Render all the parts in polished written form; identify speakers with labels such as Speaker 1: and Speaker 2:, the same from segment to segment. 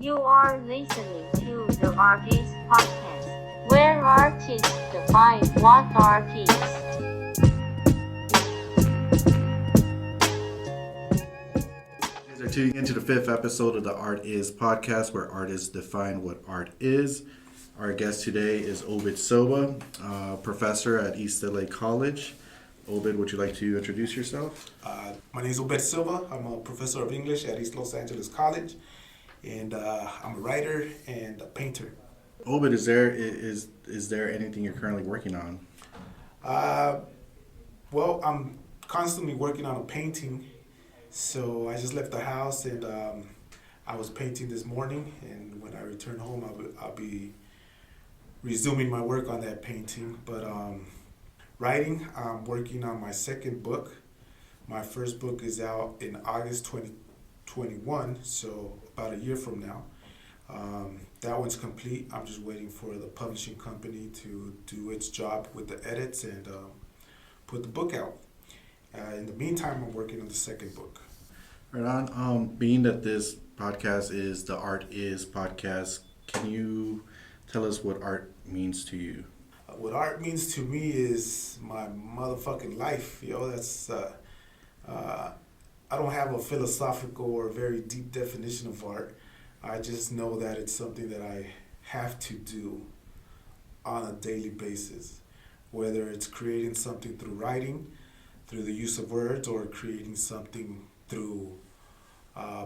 Speaker 1: You are listening to the Artist Podcast, where artists define what art is.
Speaker 2: You guys are tuning into the fifth episode of the Art Is podcast, where artists define what art is. Our guest today is Obed Silva, professor at East LA College. Obed, would you like to introduce yourself?
Speaker 3: My name is Obed Silva. I'm a professor of English at East Los Angeles College, and I'm a writer and a painter.
Speaker 2: Obed, is there anything you're currently working on?
Speaker 3: Well, I'm constantly working on a painting. So I just left the house and I was painting this morning, and when I return home, I'll be resuming my work on that painting. But writing, I'm working on my second book. My first book is out in August 2021, so about a year from now. That one's complete. I'm just waiting for the publishing company to do its job with the edits and put the book out. In the meantime, I'm working on the second book.
Speaker 2: Right on. Being that this podcast is the Art Is podcast, can you tell us what art means to you?
Speaker 3: What art means to me is my motherfucking life. That's I don't have a philosophical or very deep definition of art. I just know that it's something that I have to do on a daily basis, whether it's creating something through writing, through the use of words, or creating something through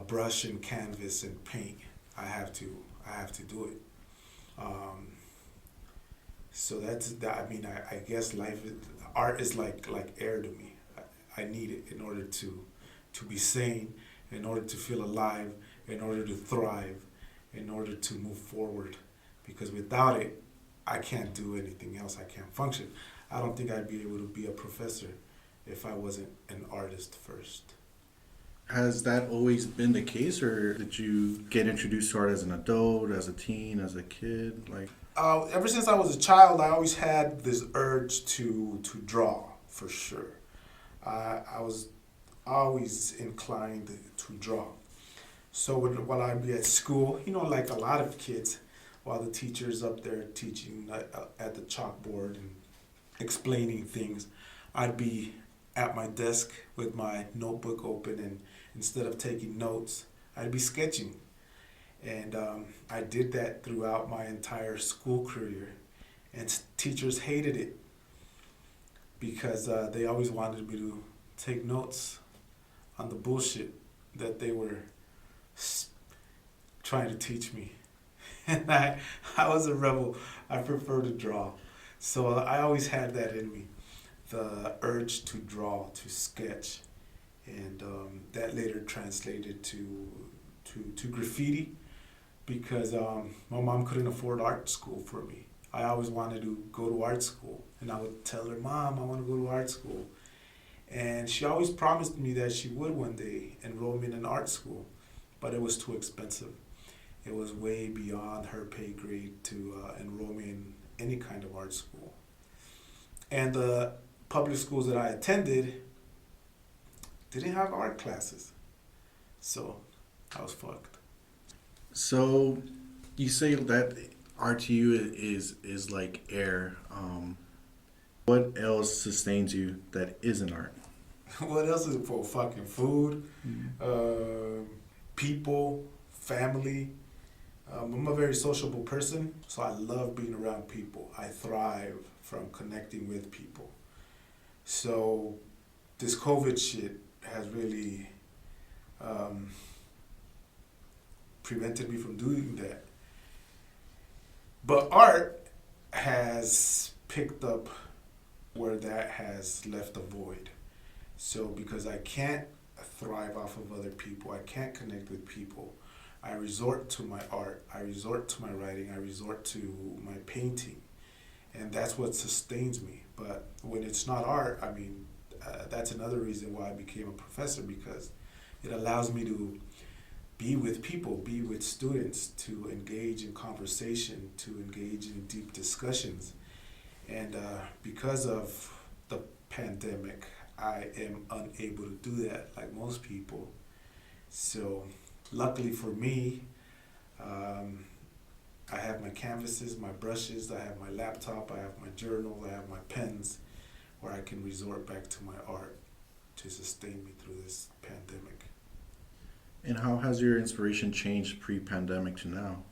Speaker 3: brush and canvas and paint. I have to do it. So that's that. I mean, I guess art is like air to me. I need it in order to be sane, in order to feel alive, in order to thrive, in order to move forward. Because without it, I can't do anything else. I can't function. I don't think I'd be able to be a professor if I wasn't an artist first.
Speaker 2: Has that always been the case, or did you get introduced to art as an adult, as a teen, as a kid?
Speaker 3: Ever since I was a child, I always had this urge to draw, for sure. I was always inclined to draw. So while I'd be at school, like a lot of kids, while the teacher's up there teaching at the chalkboard and explaining things, I'd be at my desk with my notebook open, and instead of taking notes, I'd be sketching. And I did that throughout my entire school career. And teachers hated it because they always wanted me to take notes on the bullshit that they were trying to teach me. And I was a rebel. I prefer to draw. So I always had that in me, the urge to draw, to sketch. And that later translated to graffiti, because my mom couldn't afford art school for me. I always wanted to go to art school, and I would tell her, "Mom, I want to go to art school." And she always promised me that she would one day enroll me in an art school, but it was too expensive. It was way beyond her pay grade to enroll me in any kind of art school. And the public schools that I attended didn't have art classes. So I was fucked.
Speaker 2: So you say that art to you is like air. What else sustains you that isn't art?
Speaker 3: What else is it for? Fucking food, people, family. I'm a very sociable person, so I love being around people. I thrive from connecting with people. So this COVID shit has really prevented me from doing that. But art has picked up where that has left a void. So because I can't thrive off of other people, I can't connect with people, I resort to my art, I resort to my writing, I resort to my painting. And that's what sustains me. But when it's not art, I mean, that's another reason why I became a professor, because it allows me to be with people, be with students, to engage in conversation, to engage in deep discussions. And because of the pandemic, I am unable to do that like most people. So luckily for me, I have my canvases, my brushes, I have my laptop, I have my journals, I have my pens, where I can resort back to my art to sustain me through this pandemic.
Speaker 2: And how has your inspiration changed pre-pandemic to now?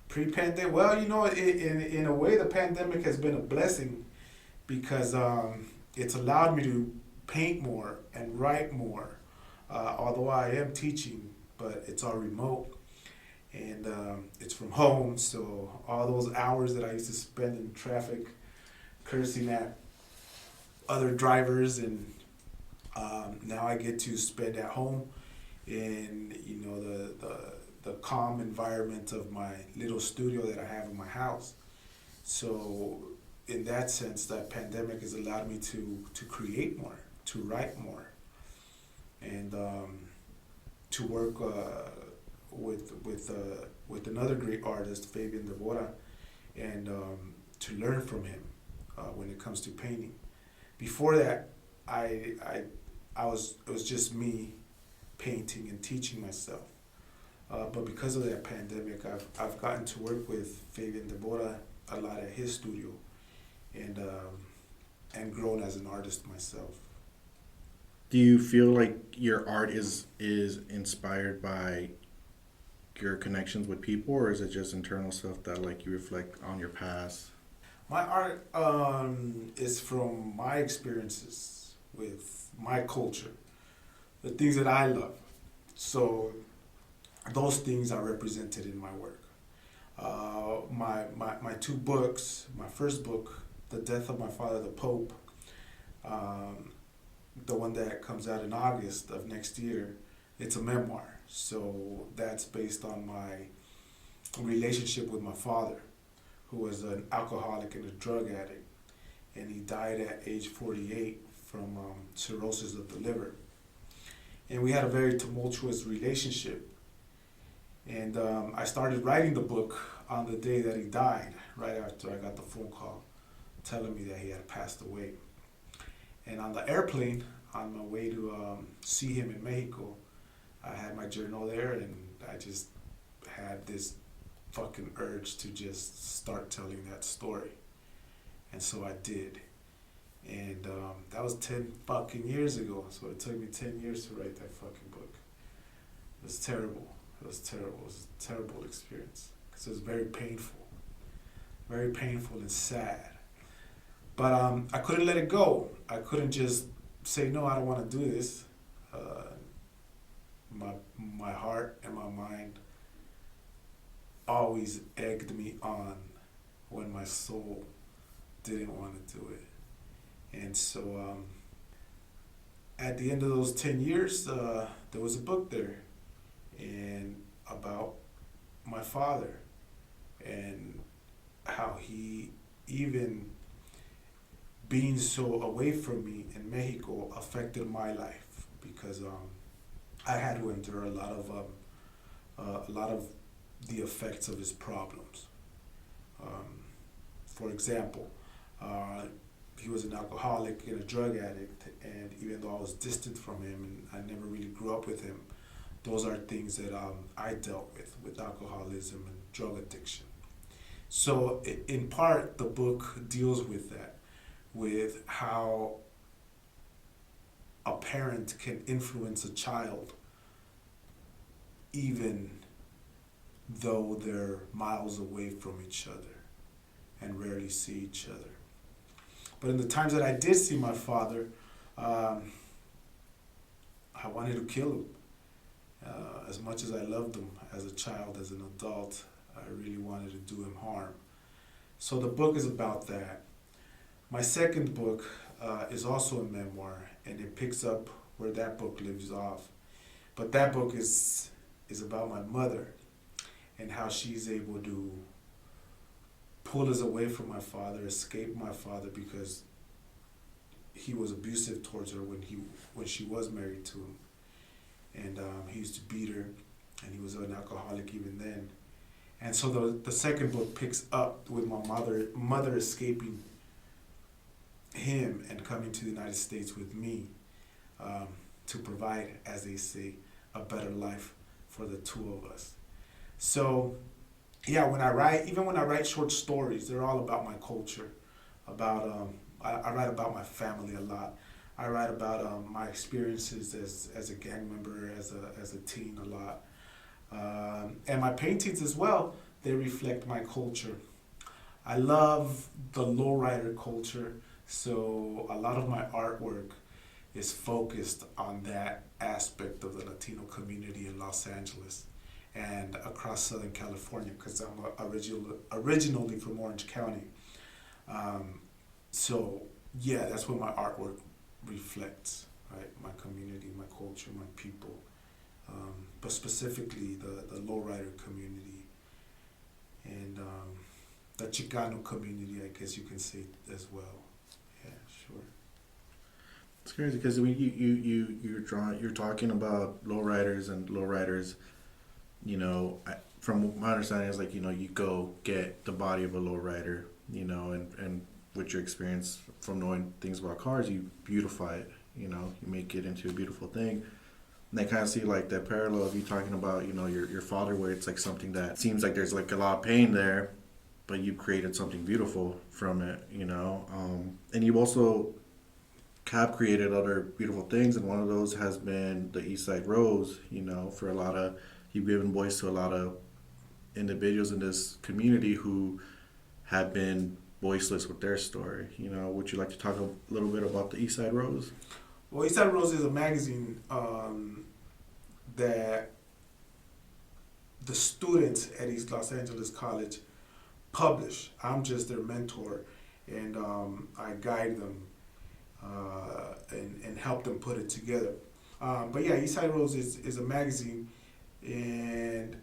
Speaker 3: Pre-pandemic, well, in a way, the pandemic has been a blessing because it's allowed me to paint more and write more. Although I am teaching, but it's all remote and it's from home. So all those hours that I used to spend in traffic, cursing at other drivers, and now I get to spend at home in the calm environment of my little studio that I have in my house. So in that sense, that pandemic has allowed me to create more, to write more, and to work with another great artist, Fabian Devora, and to learn from him when it comes to painting. Before that, it was just me painting and teaching myself. But because of that pandemic, I've gotten to work with Fabian Devora a lot at his studio, and grown as an artist myself.
Speaker 2: Do you feel like your art is inspired by your connections with people, or is it just internal stuff that like you reflect on your past?
Speaker 3: My art is from my experiences with my culture, the things that I love. So those things are represented in my work. My two books, my first book, The Death of My Father the Pope, the one that comes out in August of next year, it's a memoir. So that's based on my relationship with my father, who was an alcoholic and a drug addict. And he died at age 48 from cirrhosis of the liver. And we had a very tumultuous relationship. And I started writing the book on the day that he died, right after I got the phone call telling me that he had passed away. And on the airplane, on my way to see him in Mexico, I had my journal there, and I just had this fucking urge to just start telling that story. And so I did. And that was 10 fucking years ago. So it took me 10 years to write that fucking book. It was terrible. It was terrible. It was a terrible experience. Because it was very painful and sad. But I couldn't let it go. I couldn't just say, no, I don't want to do this. My heart and my mind always egged me on when my soul didn't want to do it. And so at the end of those 10 years, there was a book there and about my father and how he, even being so away from me in Mexico, affected my life, because I had to endure a lot of the effects of his problems. For example, he was an alcoholic and a drug addict, and even though I was distant from him and I never really grew up with him, those are things that I dealt with alcoholism and drug addiction. So in part, the book deals with that, with how a parent can influence a child even though they're miles away from each other and rarely see each other. But in the times that I did see my father, I wanted to kill him. As much as I loved him as a child, as an adult, I really wanted to do him harm. So the book is about that. My second book is also a memoir, and it picks up where that book leaves off. But that book is about my mother and how she's able to pull us away from my father, escape my father, because he was abusive towards her when she was married to him. And he used to beat her, and he was an alcoholic even then. And so the second book picks up with my mother escaping him and coming to the United States with me to provide, as they say, a better life for the two of us. So yeah, even when I write short stories, they're all about my culture. About I write about my family a lot. I write about my experiences as a gang member, as a teen a lot, and my paintings as well. They reflect my culture. I love the lowrider culture, so a lot of my artwork is focused on that aspect of the Latino community in Los Angeles and across Southern California because I'm originally from Orange County. Um, so yeah, that's what my artwork reflects, right? My community, my culture, my people, but specifically the lowrider community and the Chicano community, I guess you can say as well. Yeah, sure.
Speaker 2: It's crazy because you're talking about lowriders and lowriders. From my understanding, is like you go get the body of a lowrider, and with your experience from knowing things about cars, you beautify it. You make it into a beautiful thing. And I kind of see like that parallel of you talking about your father, where it's like something that seems like there's like a lot of pain there, but you created something beautiful from it. And you also have created other beautiful things, and one of those has been the East Side Rose. For a lot of you've given voice to a lot of individuals in this community who have been voiceless with their story. Would you like to talk a little bit about the East Side Rose?
Speaker 3: Well, East Side Rose is a magazine that the students at East Los Angeles College publish. I'm just their mentor, and I guide them and help them put it together. But yeah, East Side Rose is a magazine, and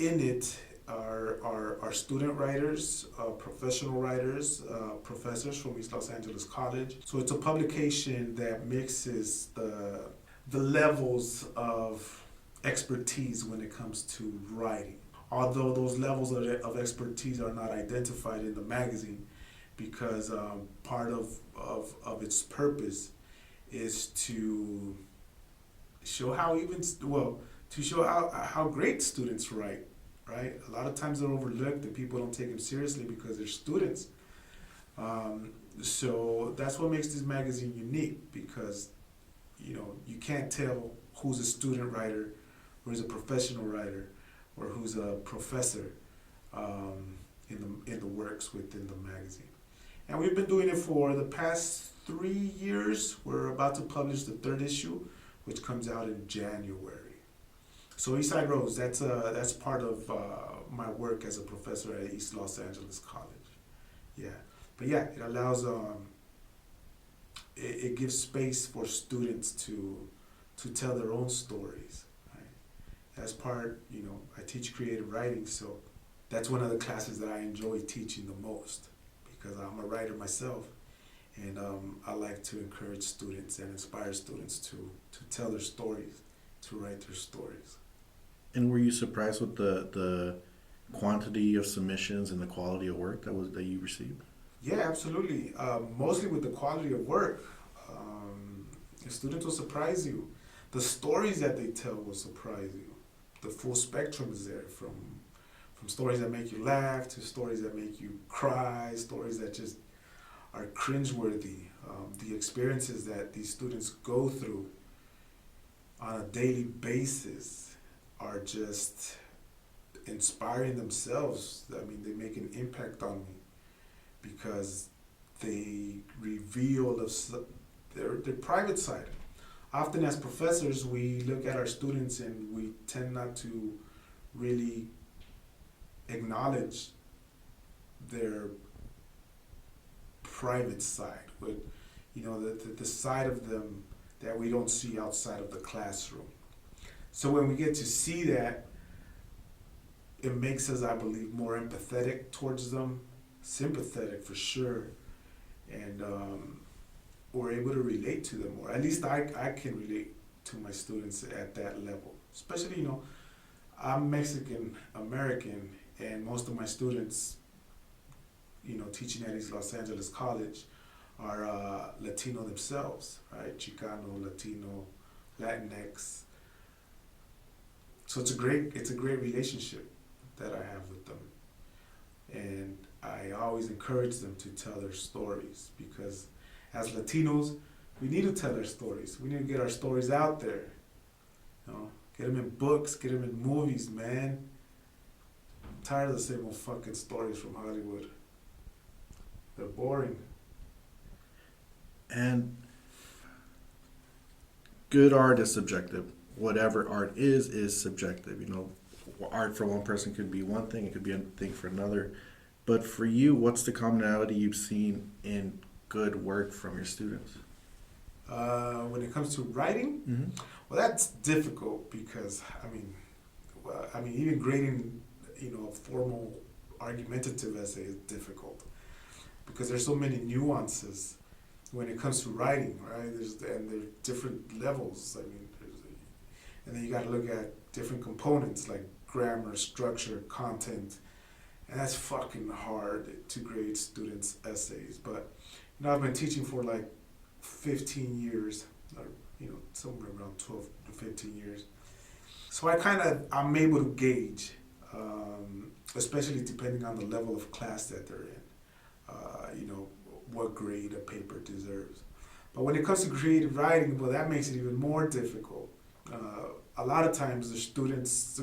Speaker 3: in it are student writers, professional writers, professors from East Los Angeles College. So it's a publication that mixes the levels of expertise when it comes to writing. Although those levels of expertise are not identified in the magazine, because part of its purpose is to show how great students write, right? A lot of times they're overlooked and people don't take them seriously because they're students. So that's what makes this magazine unique, because you can't tell who's a student writer, who's a professional writer, or who's a professor in the works within the magazine. And we've been doing it for the past 3 years. We're about to publish the 3rd issue, which comes out in January. So East Side Rose, that's part of my work as a professor at East Los Angeles College. Yeah, but yeah, it allows it gives space for students to tell their own stories. Right? As part, I teach creative writing, so that's one of the classes that I enjoy teaching the most, because I'm a writer myself, and I like to encourage students and inspire students to tell their stories, to write their stories.
Speaker 2: And were you surprised with the quantity of submissions and the quality of work that you received?
Speaker 3: Yeah, absolutely. Mostly with the quality of work. Students will surprise you. The stories that they tell will surprise you. The full spectrum is there, from stories that make you laugh to stories that make you cry, stories that just are cringeworthy. The experiences that these students go through on a daily basis are just inspiring themselves. I mean, they make an impact on me because they reveal their private side. Often as professors, we look at our students and we tend not to really acknowledge their private side, with the side of them that we don't see outside of the classroom. So when we get to see that, it makes us, I believe, more empathetic towards them, sympathetic for sure, and we're able to relate to them, or at least I can relate to my students at that level. Especially, I'm Mexican American, and most of my students, teaching at East Los Angeles College, are Latino themselves, right? Chicano, Latino, Latinx. So it's a great relationship that I have with them. always encourage them to tell their stories, because as Latinos, we need to tell our stories. We need to get our stories out there. You know, get them in books, get them in movies, man. I'm tired of the same old fucking stories from Hollywood. They're boring.
Speaker 2: And good art is subjective. Whatever art is subjective. You know, art for one person could be one thing, it could be a thing for another. But for you, what's the commonality you've seen in good work from your students?
Speaker 3: When it comes to writing,
Speaker 2: Mm-hmm.
Speaker 3: well, that's difficult because even grading, a formal argumentative essay is difficult because there's so many nuances when it comes to writing, right? There's different levels. And then you got to look at different components like grammar, structure, content, and that's fucking hard to grade students' essays. But I've been teaching for like 15 years, or somewhere around 12 to 15 years. So I'm able to gauge, especially depending on the level of class that they're in, what grade a paper deserves. But when it comes to creative writing, well, that makes it even more difficult. A lot of times the students'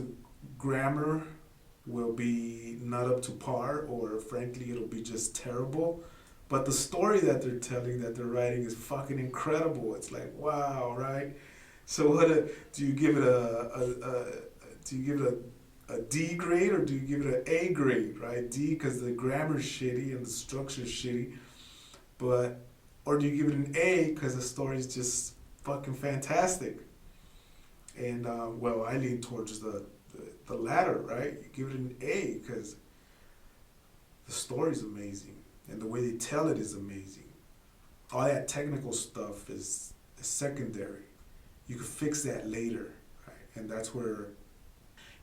Speaker 3: grammar will be not up to par, or frankly, it'll be just terrible. But the story that they're telling, that they're writing, is fucking incredible. It's like, wow, right? So do you give it a D grade, or do you give it an A grade, right? D because the grammar's shitty and the structure's shitty, or do you give it an A because the story's just fucking fantastic? And I lean towards the latter, right? You give it an A because the story's amazing and the way they tell it is amazing. All that technical stuff is secondary. You can fix that later, right? And that's where,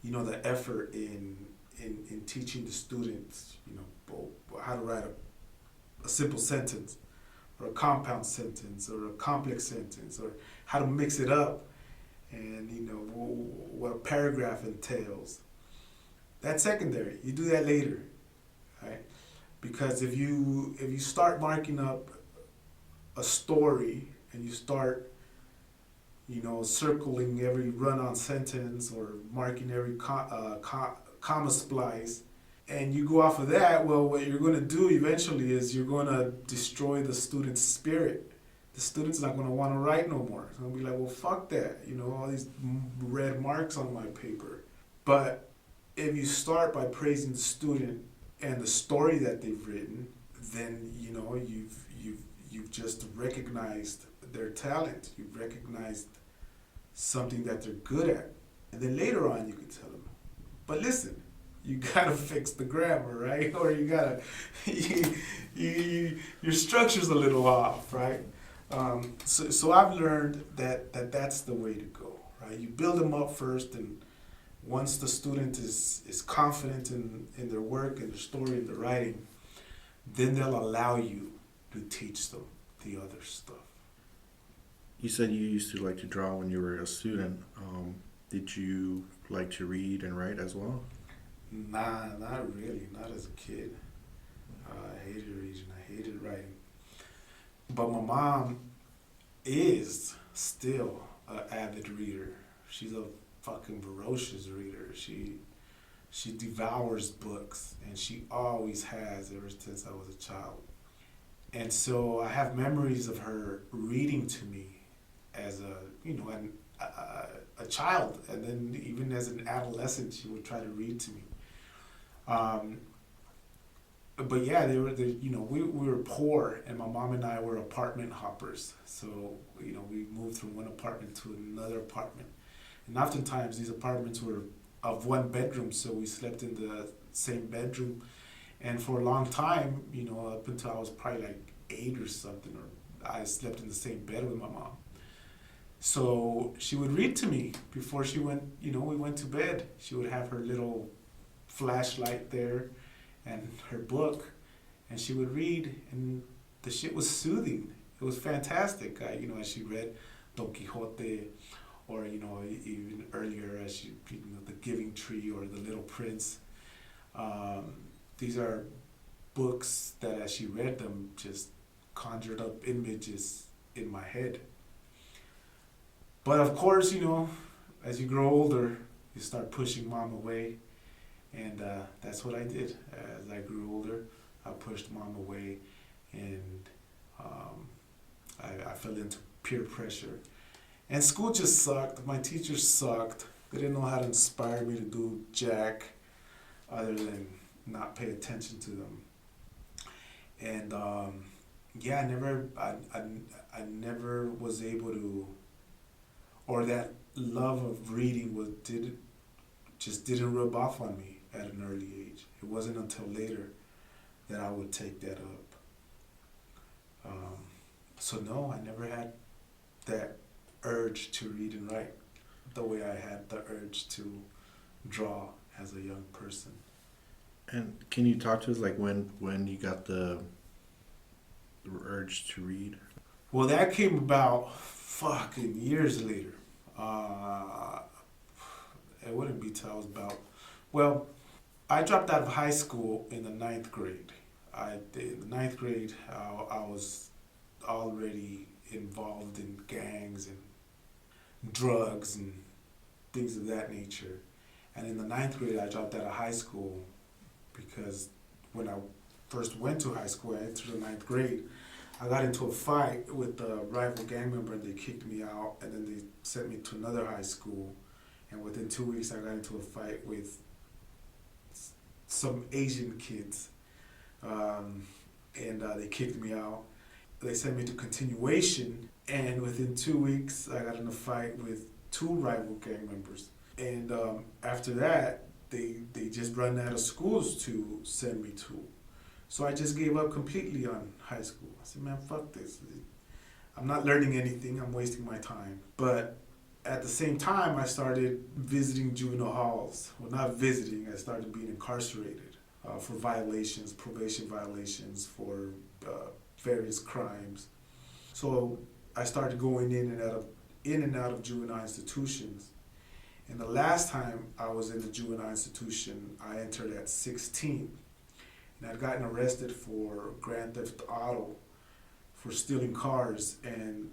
Speaker 3: the effort in teaching the students, how to write a simple sentence, or a compound sentence, or a complex sentence, or how to mix it up, and what a paragraph entails. That's secondary. You do that later, right? Because if you start marking up a story and you start circling every run-on sentence or marking every comma splice, and you go off of that, well, what you're going to do eventually is you're going to destroy the student's spirit. The student's not going to want to write no more. It's going to be like, well, fuck that, all these red marks on my paper. But if you start by praising the student and the story that they've written, then you've just recognized their talent. You've recognized something that they're good at. And then later on you can tell them, but listen, you gotta fix the grammar, right? Or you gotta, your structure's a little off, right? So I've learned that's the way to go, right? You build them up first, and once the student is confident in their work and their story and their writing, then they'll allow you to teach them the other stuff.
Speaker 2: You said you used to like to draw when you were a student. Did you like to read and write as well?
Speaker 3: Nah, not really. Not as a kid. I hated reading. I hated writing. But my mom is still an avid reader. She's a fucking ferocious reader. She devours books, and she always has ever since I was a child. And so I have memories of her reading to me as a child, and then even as an adolescent, she would try to read to me. But yeah, we were poor, and my mom and I were apartment hoppers. So we moved from one apartment to another apartment, and oftentimes these apartments were of one bedroom, so we slept in the same bedroom. And for a long time, up until I was probably like 8 or something, or I slept in the same bed with my mom. So she would read to me before she went, we went to bed. She would have her little flashlight there and her book, and she would read, and the shit was soothing. It was fantastic. As she read Don Quixote, or, even earlier as she, The Giving Tree or The Little Prince. These are books that as she read them just conjured up images in my head. But of course, as you grow older, you start pushing mom away. And that's what I did. As I grew older, I pushed mom away, and I fell into peer pressure. And school just sucked. My teachers sucked. They didn't know how to inspire me to do jack other than not pay attention to them. And I never was able to, or that love of reading didn't rub off on me at an early age. It wasn't until later that I would take that up. So no, I never had that urge to read and write the way I had the urge to draw as a young person.
Speaker 2: And can you talk to us like when you got the urge to read?
Speaker 3: Well, that came about fucking years later. It wouldn't be till I was about, I dropped out of high school in the 9th grade. In the 9th grade, I was already involved in gangs and drugs and things of that nature. And in the 9th grade, I dropped out of high school because when I first went to high school, I entered the 9th grade, I got into a fight with a rival gang member and they kicked me out, and then they sent me to another high school. And within 2 weeks, I got into a fight with some Asian kids. And they kicked me out. They sent me to continuation, and within 2 weeks, I got in a fight with 2 rival gang members. And after that, they just ran out of schools to send me to. So I just gave up completely on high school. I said, man, fuck this. I'm not learning anything. I'm wasting my time. But at the same time, I started visiting juvenile halls. Well, not visiting. I started being incarcerated for violations, probation violations, for various crimes. So I started going in and out of juvenile institutions. And the last time I was in the juvenile institution, I entered at 16. And I'd gotten arrested for Grand Theft Auto for stealing cars, and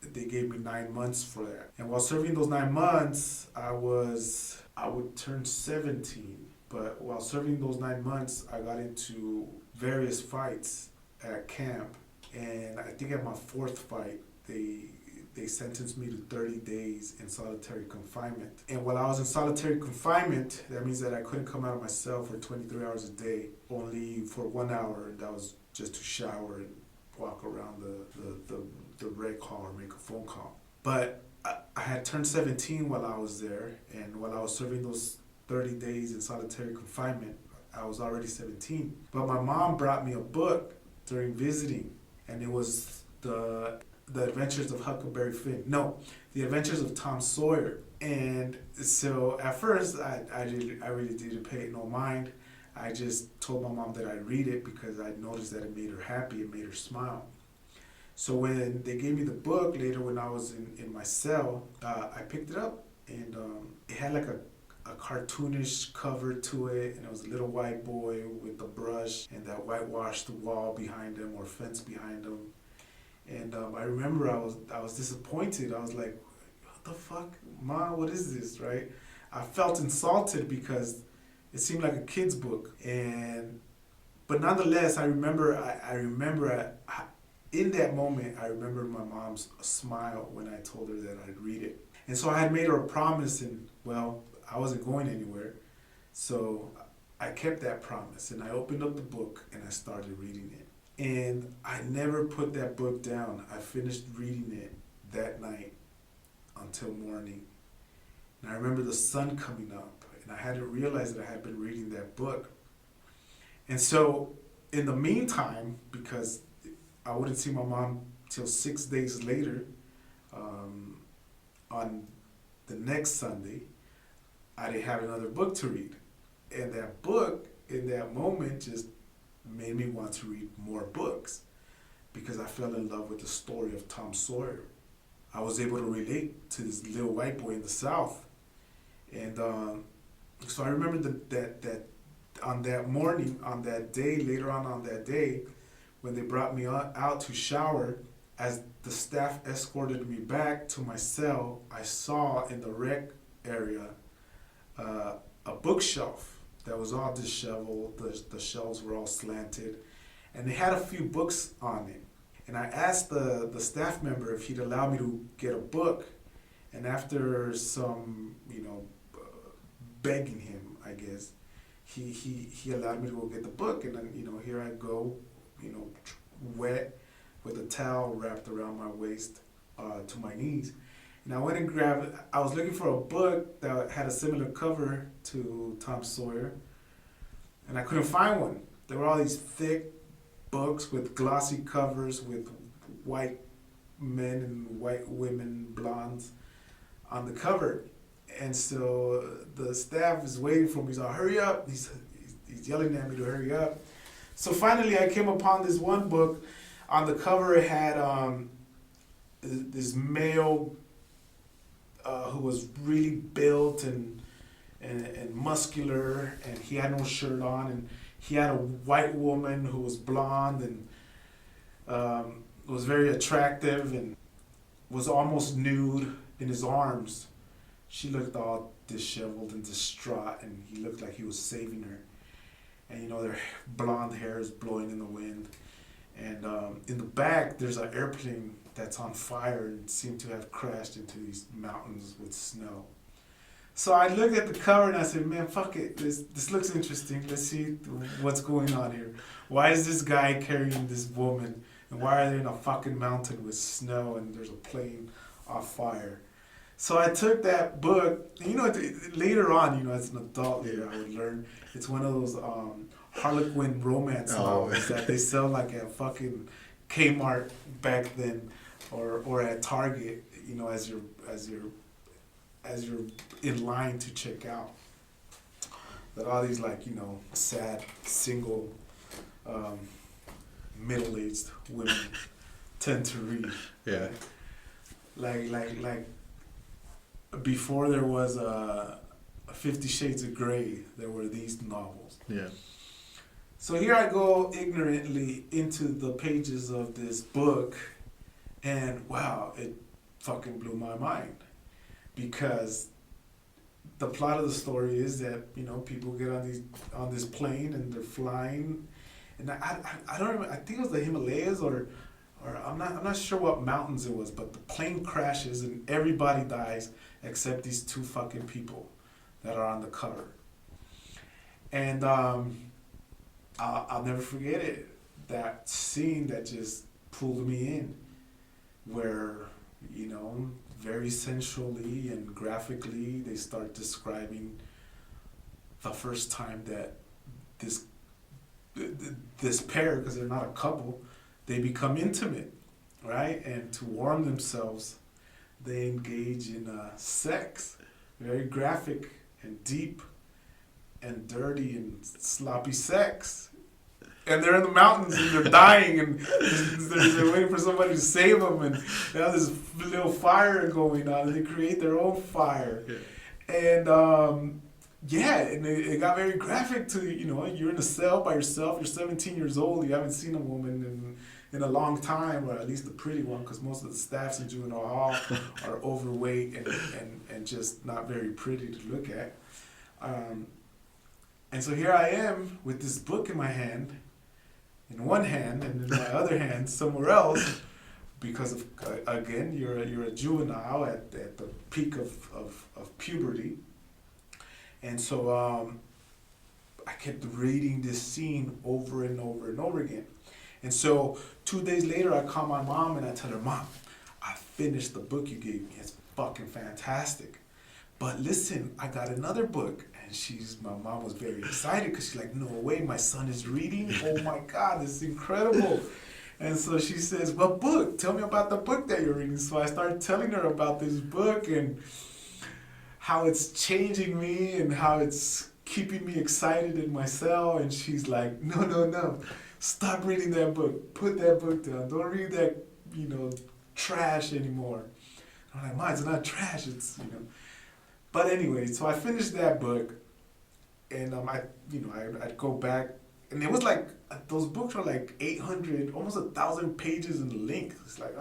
Speaker 3: they gave me 9 months for that. And while serving those 9 months, I would turn 17. But while serving those 9 months, I got into various fights at camp. And I think at my 4th fight, they sentenced me to 30 days in solitary confinement. And while I was in solitary confinement, that means that I couldn't come out of my cell for 23 hours a day, only for 1 hour, and that was just to shower and walk around the rec hall or make a phone call. But I had turned 17 while I was there, and while I was serving those 30 days in solitary confinement, I was already 17. But my mom brought me a book during visiting, and it was the Adventures of Huckleberry Finn. No, The Adventures of Tom Sawyer. And so at first, I really didn't pay it no mind. I just told my mom that I'd read it because I noticed that it made her happy, it made her smile. So when they gave me the book later when I was in my cell, I picked it up, and it had like a cartoonish cover to it, and it was a little white boy with a brush and that whitewashed wall behind him or fence behind him. And I remember I was disappointed. I was like, what the fuck? Mom, what is this, right? I felt insulted because it seemed like a kid's book. But nonetheless, I remember in that moment, I remember my mom's smile when I told her that I'd read it. And so I had made her a promise, and I wasn't going anywhere. So I kept that promise, and I opened up the book and I started reading it. And I never put that book down. I finished reading it that night until morning. And I remember the sun coming up, and I hadn't realized that I had been reading that book. And so in the meantime, because I wouldn't see my mom till 6 days later, on the next Sunday, I didn't have another book to read. And that book, in that moment, just made me want to read more books because I fell in love with the story of Tom Sawyer. I was able to relate to this little white boy in the South. And so I remember on that morning, on that day, later on that day, when they brought me out to shower, as the staff escorted me back to my cell, I saw in the rec area a bookshelf that was all disheveled. The shelves were all slanted, and they had a few books on it. And I asked the staff member if he'd allow me to get a book. And after some, begging him, I guess, he allowed me to go get the book. And then, here I go, wet with a towel wrapped around my waist to my knees. And I went and grabbed, I was looking for a book that had a similar cover to Tom Sawyer. And I couldn't find one. There were all these thick books with glossy covers with white men and white women, blondes, on the cover. And so the staff is waiting for me. He's like, hurry up. He's yelling at me to hurry up. So finally I came upon this one book. On the cover it had this male who was really built and muscular, and he had no shirt on, and he had a white woman who was blonde and was very attractive and was almost nude in his arms. She looked all disheveled and distraught, and he looked like he was saving her. And their blonde hair is blowing in the wind. And in the back, there's an airplane that's on fire and seemed to have crashed into these mountains with snow. So I looked at the cover and I said, man, fuck it. This looks interesting. Let's see what's going on here. Why is this guy carrying this woman? And why are they in a fucking mountain with snow and there's a plane off fire? So I took that book. And later on, as an adult later, I would learn it's one of those Harlequin romance novels that they sell like at fucking Kmart back then, or at Target, as you're in line to check out. That all these sad single middle-aged women tend to read.
Speaker 2: Yeah.
Speaker 3: Like before there was 50 Shades of Grey, there were these novels.
Speaker 2: Yeah.
Speaker 3: So here I go ignorantly into the pages of this book, and wow, it fucking blew my mind. Because the plot of the story is that, people get on this plane and they're flying, and I don't remember, I think it was the Himalayas or I'm not sure what mountains it was, but the plane crashes and everybody dies except these two fucking people that are on the cover. And I'll never forget it. That scene that just pulled me in, where very sensually and graphically they start describing the first time that this pair, because they're not a couple, they become intimate, right? And to warm themselves, they engage in sex, very graphic and deep and dirty and sloppy sex. And they're in the mountains and they're dying and they're waiting for somebody to save them, and they have this little fire going on and they create their own fire. Yeah. And and it got very graphic to, you're in a cell by yourself, you're 17 years old, you haven't seen a woman in a long time, or at least the pretty one, because most of the staffs in juvenile hall are overweight and just not very pretty to look at. And so here I am with this book in my hand, in one hand, and in my other hand somewhere else, because of again you're a juvenile at the peak of puberty, and so I kept reading this scene over and over and over again. And so 2 days later I call my mom and I tell her, Mom, I finished the book you gave me. It's fucking fantastic. But listen, I got another book. And my mom was very excited because she's like, no way, my son is reading? Oh my God, this is incredible. And so she says, what book? Tell me about the book that you're reading. So I started telling her about this book and how it's changing me and how it's keeping me excited in my cell. And she's like, no, stop reading that book. Put that book down. Don't read that, trash anymore. I'm like, Mom, it's not trash, it's. But anyway, so I finished that book, And I'd go back, and it was like those books were like 800, almost 1,000 pages in length. It's like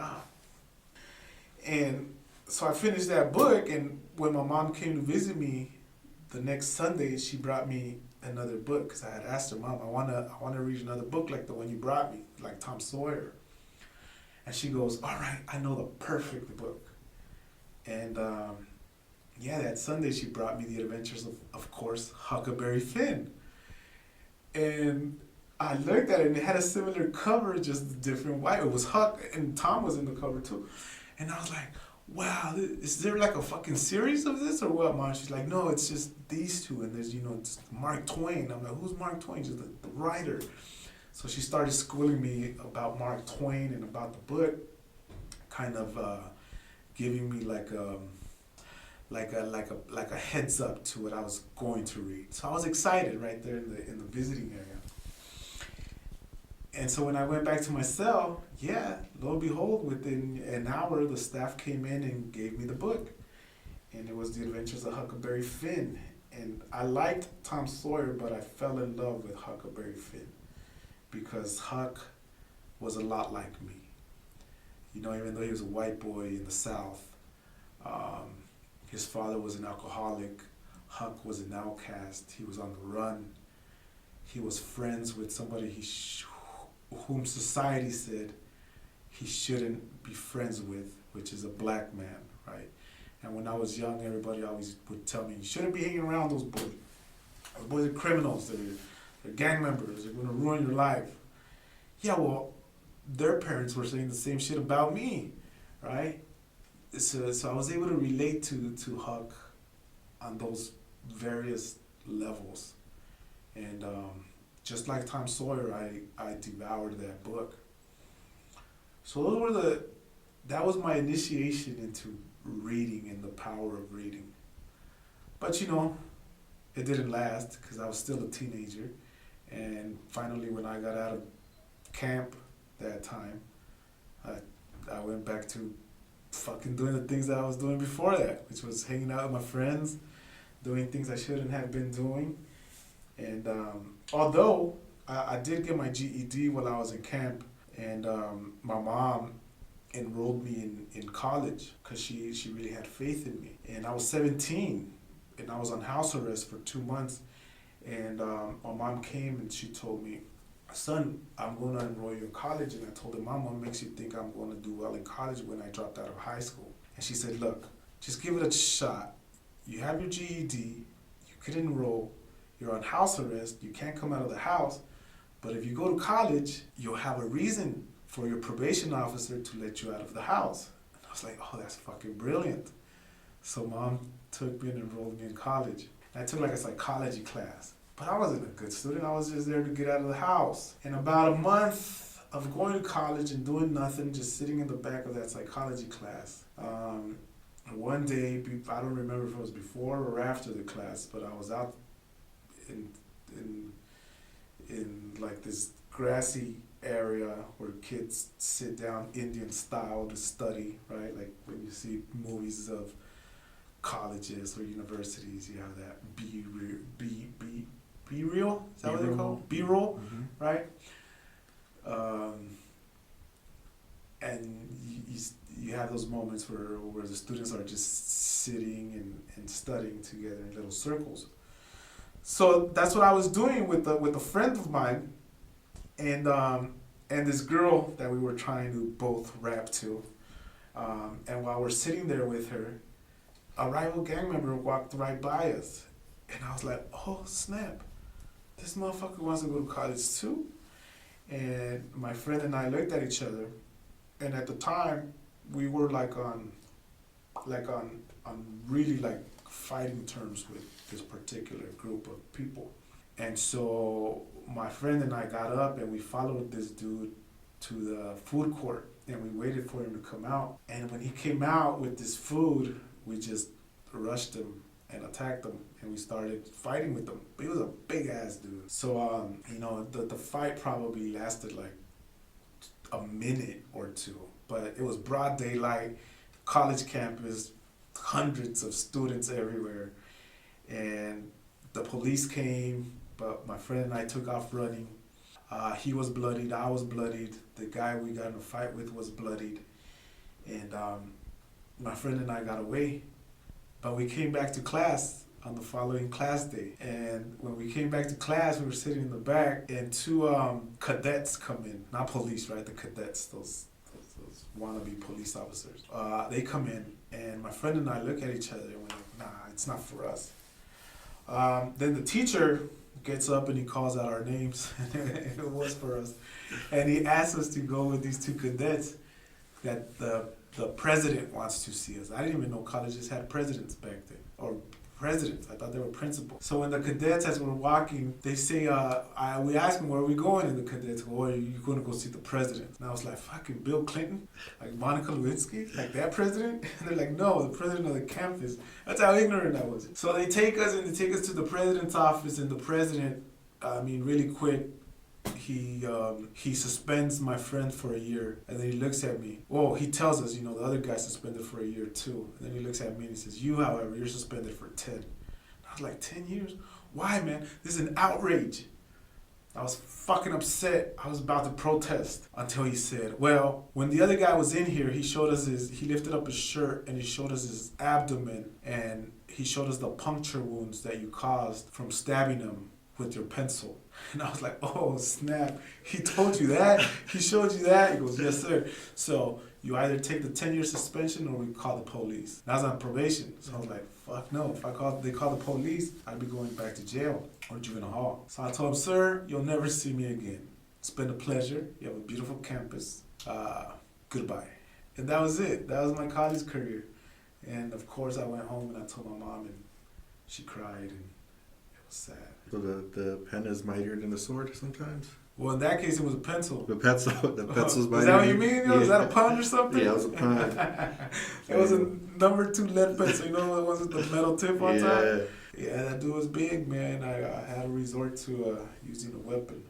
Speaker 3: and so I finished that book, and when my mom came to visit me the next Sunday, she brought me another book because I had asked her, Mom, I wanna read another book like the one you brought me, like Tom Sawyer. And she goes, all right, I know the perfect book. And that Sunday she brought me The Adventures of course, Huckleberry Finn. And I looked at it, and it had a similar cover, just different white. It was Huck, and Tom was in the cover too. And I was like, wow, is there like a fucking series of this or what, Mom? She's like, no, it's just these two, and there's, it's Mark Twain. I'm like, who's Mark Twain? She's the writer. So she started schooling me about Mark Twain and about the book, kind of giving me like a heads up to what I was going to read. So I was excited right there in the visiting area. And so when I went back to my cell, lo and behold, within an hour, the staff came in and gave me the book. And it was The Adventures of Huckleberry Finn. And I liked Tom Sawyer, but I fell in love with Huckleberry Finn because Huck was a lot like me. Even though he was a white boy in the South, his father was an alcoholic. Huck was an outcast. He was on the run. He was friends with somebody whom society said he shouldn't be friends with, which is a black man, right? And when I was young, everybody always would tell me, you shouldn't be hanging around those boys. Those boys are criminals. They're gang members. They're going to ruin your life. Yeah, well, their parents were saying the same shit about me, right? So I was able to relate to Huck on those various levels. And just like Tom Sawyer, I devoured that book. So that was my initiation into reading and the power of reading. But it didn't last because I was still a teenager. And finally, when I got out of camp that time, I went back to fucking doing the things that I was doing before that, which was hanging out with my friends, doing things I shouldn't have been doing. And although I did get my GED while I was in camp, and my mom enrolled me in college because she really had faith in me. And I was 17, and I was on house arrest for 2 months. And my mom came and she told me, son, I'm going to enroll you in college. And I told her, Mom, what makes you think I'm going to do well in college when I dropped out of high school? And she said, look, just give it a shot. You have your GED, you could enroll, you're on house arrest, you can't come out of the house, but if you go to college, you'll have a reason for your probation officer to let you out of the house. And I was like, oh, that's fucking brilliant. So Mom took me and enrolled me in college. And I took like a psychology class. But I wasn't a good student. I was just there to get out of the house. And about a month of going to college and doing nothing, just sitting in the back of that psychology class, one day, I don't remember if it was before or after the class, but I was out in like this grassy area where kids sit down Indian style to study, right? Like when you see movies of colleges or universities, you have that B-reel, is that what they're called? B-roll, right? And you have those moments where the students are just sitting and studying together in little circles. So that's what I was doing with a friend of mine, and this girl that we were trying to both rap to. And while we're sitting there with her, a rival gang member walked right by us, and I was like, "Oh snap! This motherfucker wants to go to college too." And my friend and I looked at each other, and at the time, we were on really like fighting terms with this particular group of people. And so my friend and I got up and we followed this dude to the food court, and we waited for him to come out. And when he came out with this food, we just rushed him and attacked him, and we started fighting with him. But he was a big ass dude. So the fight probably lasted like a minute or two, but it was broad daylight, college campus, hundreds of students everywhere, and The police came, but my friend and I took off running. He was bloodied, I was bloodied. The guy we got in a fight with was bloodied. And my friend and I got away. But we came back to class on the following class day. And when we came back to class, we were sitting in the back, and two cadets come in. Not police, right? The cadets, those wannabe police officers. They come in, and my friend and I look at each other, and we're like, nah, it's not for us. Then the teacher gets up and he calls out our names, and it was for us. And he asks us to go with these two cadets that the president wants to see us. I didn't even know colleges had presidents back then, or presidents. I thought they were principals. So when the cadets, as we're walking, they say, we ask them, where are we going? And the cadets go, are you going to go see the president? And I was like, fucking Bill Clinton? Like Monica Lewinsky? Like that president? And they're like, no, the president of the campus. That's how ignorant I was. So they take us to the president's office, and the president, really quick, he suspends my friend for a year, and then he looks at me. Well, he tells us, the other guy suspended for a year too. And then he looks at me and he says, you, however, you're suspended for 10. And I was like, 10 years? Why, man? This is an outrage. I was fucking upset. I was about to protest until he said, well, when the other guy was in here, he lifted up his shirt and he showed us his abdomen, and he showed us the puncture wounds that you caused from stabbing him with your pencil. And I was like, oh, snap. He told you that? He showed you that? He goes, yes, sir. So you either take the 10-year suspension or we call the police. And I was on probation. So I was like, fuck no. If they call the police, I'd be going back to jail or juvenile hall. So I told him, sir, you'll never see me again. It's been a pleasure. You have a beautiful campus. Goodbye. And that was it. That was my college career. And of course, I went home and I told my mom, and she cried, and it was sad.
Speaker 2: So the pen is mightier than the sword sometimes?
Speaker 3: Well, in that case, it was a pencil.
Speaker 2: The pencil's mightier.
Speaker 3: Is that what you mean? Is that a pun or something?
Speaker 2: Yeah, it was a pun.
Speaker 3: It was a number 2 lead pencil. You know, it wasn't the metal tip on top? Yeah, that dude was big, man. I had to resort to using a weapon.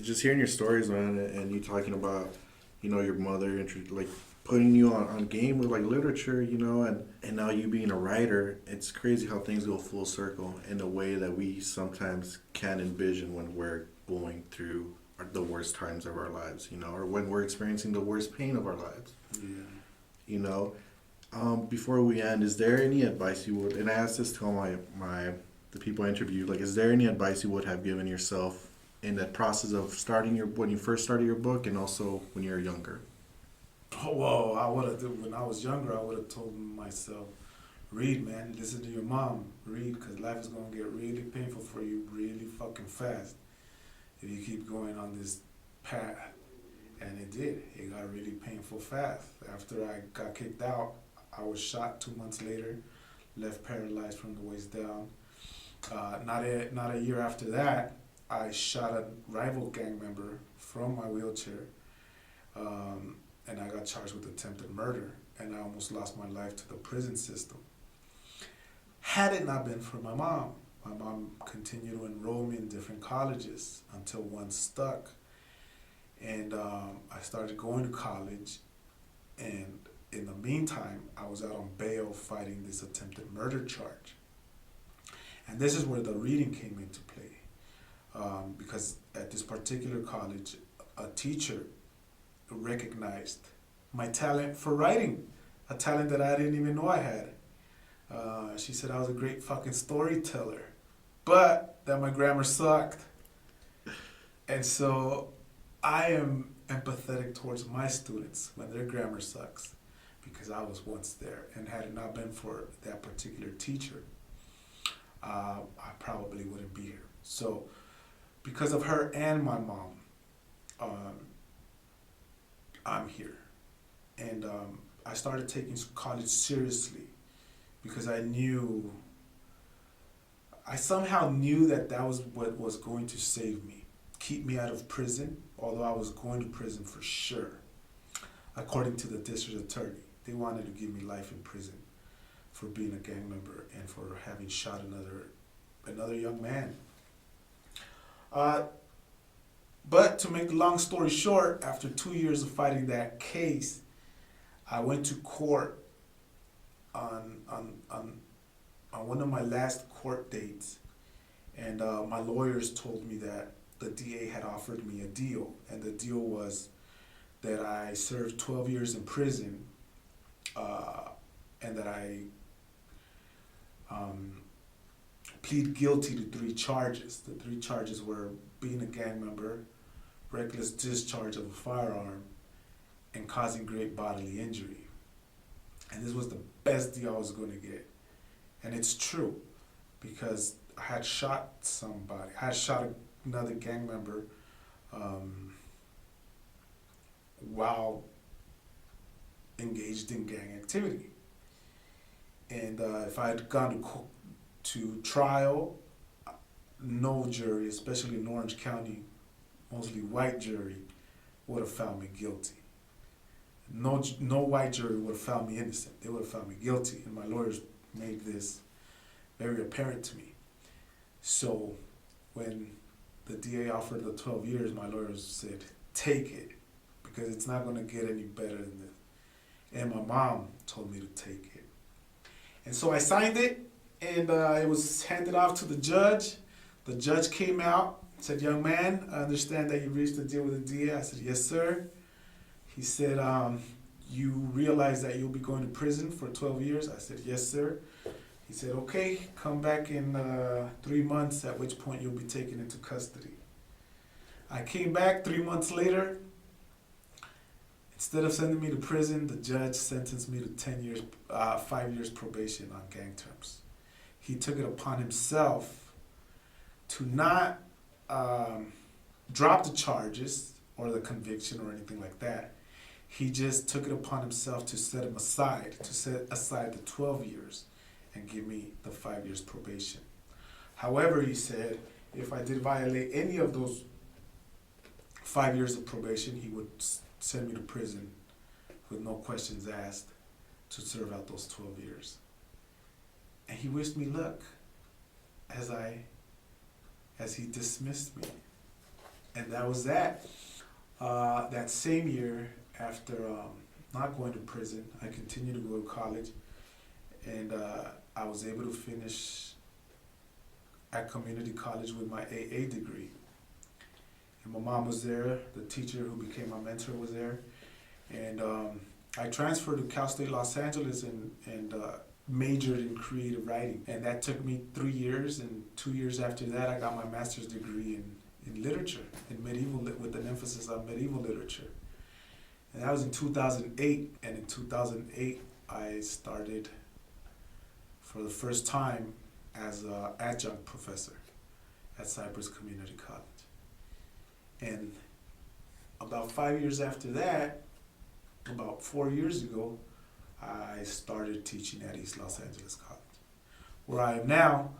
Speaker 2: Just hearing your stories, man, and you talking about, your mother, like, putting you on game with, like, literature, and now you being a writer, it's crazy how things go full circle in a way that we sometimes can't envision when we're going through the worst times of our lives, or when we're experiencing the worst pain of our lives. Yeah. Before we end, is there any advice you would, and I asked this to all the people I interviewed, like, is there any advice you would have given yourself in that process of when you first started your book, and also when you were younger?
Speaker 3: Oh, well, when I was younger, I would have told myself, read, man, listen to your mom, read, because life is going to get really painful for you really fucking fast if you keep going on this path. And it did. It got really painful fast. After I got kicked out, I was shot 2 months later, left paralyzed from the waist down. Not a year after that, I shot a rival gang member from my wheelchair. And I got charged with attempted murder, and I almost lost my life to the prison system. Had it not been for my mom continued to enroll me in different colleges until one stuck. And I started going to college, and in the meantime, I was out on bail fighting this attempted murder charge. And this is where the reading came into play. Because at this particular college, a teacher recognized my talent for writing, a talent that I didn't even know I had. She said I was a great fucking storyteller, but that my grammar sucked. And so I am empathetic towards my students when their grammar sucks, because I was once there, and had it not been for that particular teacher, I probably wouldn't be here. So because of her and my mom, I'm here. And I started taking college seriously because I somehow knew that was what was going to save me, keep me out of prison, although I was going to prison for sure. According to the district attorney, they wanted to give me life in prison for being a gang member and for having shot another young man. But to make the long story short, after 2 years of fighting that case, I went to court on one of my last court dates, And my lawyers told me that the DA had offered me a deal, and the deal was that I served 12 years in prison, and that I plead guilty to 3 charges. The 3 charges were being a gang member, reckless discharge of a firearm, and causing great bodily injury. And this was the best deal I was going to get. And it's true, because I had shot somebody. I had shot another gang member while engaged in gang activity. And if I had gone to trial, no jury, especially in Orange County, mostly white jury, would have found me guilty. No white jury would have found me innocent. They would have found me guilty, and my lawyers made this very apparent to me. So when the DA offered the 12 years, my lawyers said, take it, because it's not going to get any better than this. And my mom told me to take it. And so I signed it, and it was handed off to the judge. The judge came out, said, young man, I understand that you reached a deal with the DA. I said, yes, sir. He said, you realize that you'll be going to prison for 12 years? I said, yes, sir. He said, okay, come back in 3 months, at which point you'll be taken into custody. I came back 3 months later. Instead of sending me to prison, the judge sentenced me to 10 years, 5 years probation on gang terms. He took it upon himself to not drop the charges or the conviction or anything like that. He just took it upon himself to set aside the 12 years and give me the 5 years probation. However, he said, if I did violate any of those 5 years of probation, he would send me to prison with no questions asked to serve out those 12 years. And he wished me luck as he dismissed me. And that was that. That same year, after not going to prison, I continued to go to college, and I was able to finish at community college with my AA degree. And my mom was there, the teacher who became my mentor was there, and I transferred to Cal State Los Angeles and majored in creative writing. And that took me 3 years, and 2 years after that I got my master's degree in literature, in medieval, with an emphasis on medieval literature. And that was in 2008, and in 2008 I started for the first time as an adjunct professor at Cypress Community College. And about 5 years after that, about 4 years ago, I started teaching at East Los Angeles College, where I am now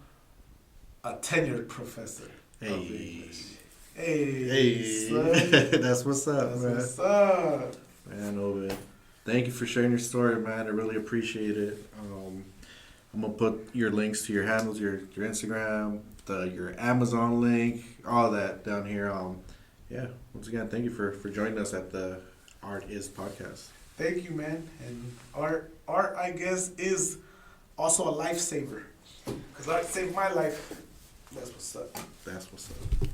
Speaker 3: a tenured professor of English. Hey, son.
Speaker 2: That's what's up,
Speaker 3: That's
Speaker 2: man.
Speaker 3: what's up.
Speaker 2: Man, Obed, thank you for sharing your story, man. I really appreciate it. I'm gonna put your links to your handles, your Instagram, your Amazon link, all that down here. Yeah, once again, thank you for joining us at the Art Is podcast.
Speaker 3: Thank you, man. And art, I guess, is also a lifesaver, because art saved my life. That's what's up.
Speaker 2: That's what's up.